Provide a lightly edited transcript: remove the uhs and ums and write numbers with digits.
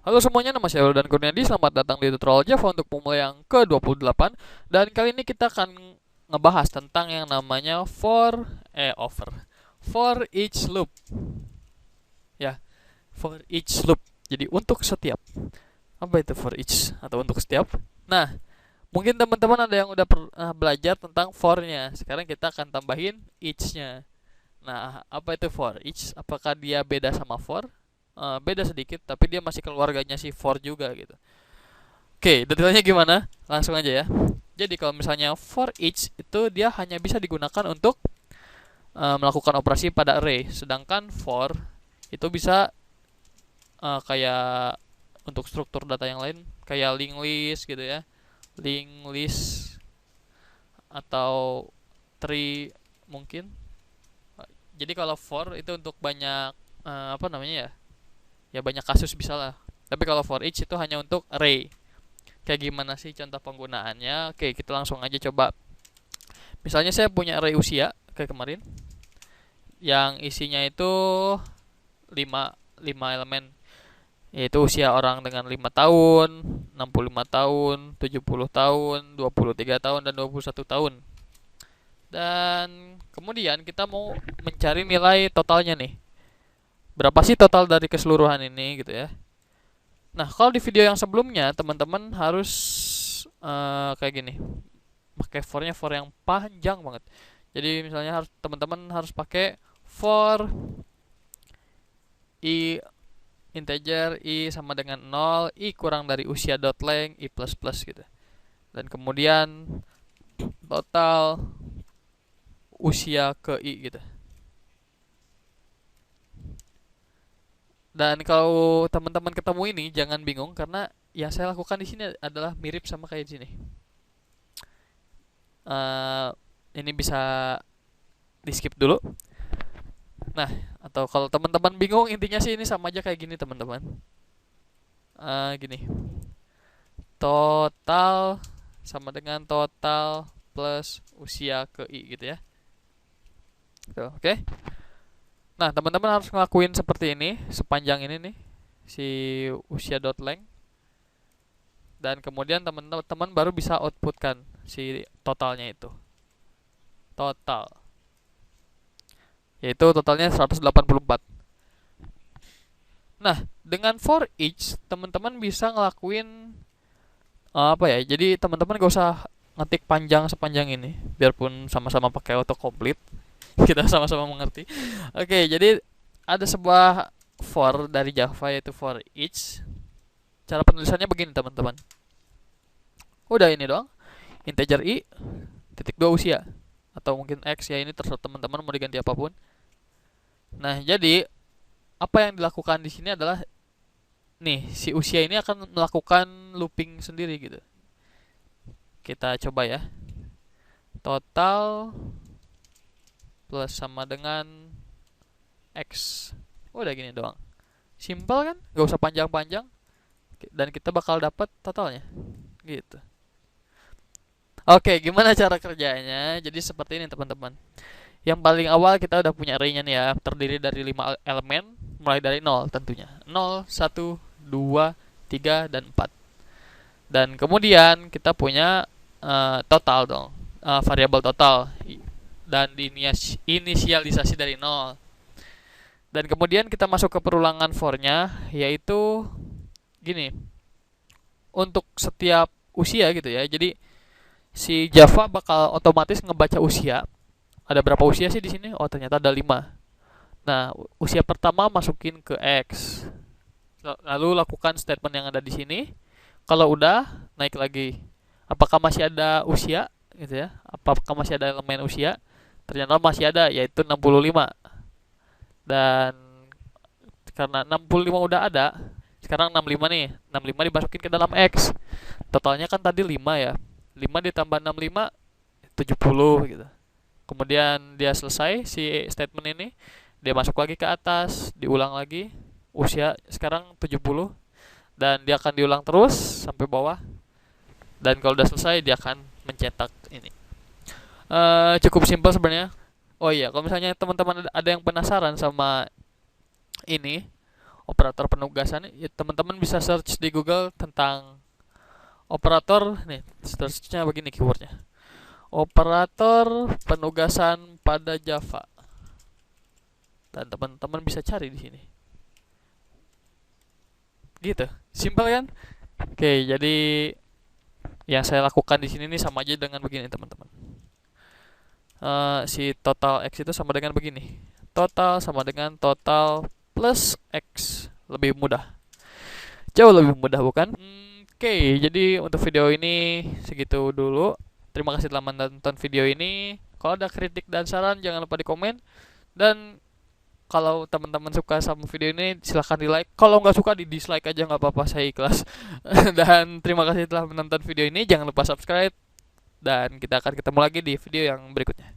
Halo semuanya, nama saya Wildan Kurniadi. Selamat datang di tutorial Java untuk pemula yang ke-28. Dan kali ini kita akan ngebahas tentang yang namanya for each loop. Ya, for each loop. Jadi untuk setiap. Apa itu for each atau untuk setiap? Nah, mungkin teman-teman ada yang udah pernah belajar tentang for-nya. Sekarang kita akan tambahin each-nya. Nah, apa itu for each? Apakah dia beda sama for? Beda sedikit, tapi dia masih keluarganya si for juga gitu. Oke, detailnya gimana? Langsung aja ya. Jadi kalau misalnya for each itu dia hanya bisa digunakan untuk melakukan operasi pada array, sedangkan for itu bisa kayak untuk struktur data yang lain, kayak linked list gitu ya, linked list atau tree mungkin. Jadi kalau for itu untuk banyak apa namanya ya, ya banyak kasus bisa lah. Tapi kalau for each itu hanya untuk array. Kayak gimana sih contoh penggunaannya? Oke, kita langsung aja coba. Misalnya saya punya array usia kayak kemarin yang isinya itu 5 5 elemen, yaitu usia orang dengan 5 tahun, 65 tahun, 70 tahun, 23 tahun dan 21 tahun. Dan kemudian kita mau mencari nilai totalnya nih. Berapa sih total dari keseluruhan ini gitu ya. Nah, kalau di video yang sebelumnya teman-teman harus kayak gini. Pakai for yang panjang banget. Jadi misalnya harus teman-teman harus pakai for i integer i sama dengan 0, i kurang dari usia dot length, i plus plus gitu. Dan kemudian total usia ke i gitu. Dan kalau teman-teman ketemu ini jangan bingung karena yang saya lakukan di sini adalah mirip sama kayak di sini. Uh, ini bisa di skip dulu. Nah, atau kalau teman-teman bingung intinya sih ini sama aja kayak gini teman-teman. Gini. Total sama dengan total plus usia ke i gitu ya. Tuh, oke. Nah, teman-teman harus ngelakuin seperti ini sepanjang ini nih si usia dot length, dan kemudian teman-teman baru bisa outputkan si totalnya itu. Total. Yaitu totalnya 184. Nah, dengan for each teman-teman bisa ngelakuin apa ya? Jadi teman-teman gak usah ngetik panjang sepanjang ini, biarpun sama-sama pakai autocomplete. Kita sama-sama mengerti. Oke, jadi ada sebuah for dari Java yaitu for each. Cara penulisannya begini teman-teman. Udah ini doang. Integer i titik 2 usia atau mungkin x ya, ini terserah teman-teman mau diganti apapun. Nah, jadi apa yang dilakukan di sini adalah nih si usia ini akan melakukan looping sendiri gitu. Kita coba ya. Total plus sama dengan x. Udah gini doang. Simpel kan? Gak usah panjang-panjang. Dan kita bakal dapat totalnya. Gitu. Oke, gimana cara kerjanya? Jadi seperti ini teman-teman. Yang paling awal kita udah punya array-nya nih ya, terdiri dari 5 elemen, mulai dari 0 tentunya. 0, 1, 2, 3, dan 4. Dan kemudian kita punya total dong, variabel total, dan inisialisasi dari 0. Dan kemudian kita masuk ke perulangan for-nya, yaitu gini, untuk setiap usia gitu ya. Jadi si Java bakal otomatis ngebaca usia. Ada berapa usia sih di sini? Oh, ternyata ada 5. Nah, usia pertama masukin ke X. Lalu lakukan statement yang ada di sini. Kalau udah, naik lagi. Apakah masih ada usia gitu ya? Apakah masih ada elemen usia? Ternyata masih ada, yaitu 65. Dan karena 65 udah ada, sekarang 65 nih. 65 dimasukin ke dalam X. Totalnya kan tadi 5 ya. 5 ditambah 65 70 gitu. Kemudian dia selesai si statement ini, dia masuk lagi ke atas, diulang lagi, usia sekarang 70, dan dia akan diulang terus sampai bawah. Dan kalau udah selesai dia akan mencetak ini. Cukup simpel sebenarnya. Oh iya, kalau misalnya teman-teman ada yang penasaran sama ini, operator penugasan, ya teman-teman bisa search di Google tentang operator. Nih, searchnya begini keywordnya, operator penugasan pada Java, dan teman-teman bisa cari di sini. Gitu, simpel kan? Oke, jadi yang saya lakukan di sini nih sama aja dengan begini teman-teman. Si total X itu sama dengan begini, total sama dengan total plus X. Lebih mudah, jauh lebih mudah bukan? Oke, jadi untuk video ini segitu dulu. Terima kasih telah menonton video ini. Kalau ada kritik dan saran jangan lupa di komen. Dan kalau teman-teman suka sama video ini silahkan di like. Kalau nggak suka di dislike aja, nggak apa-apa, saya ikhlas. Dan terima kasih telah menonton video ini. Jangan lupa subscribe. Dan kita akan ketemu lagi di video yang berikutnya.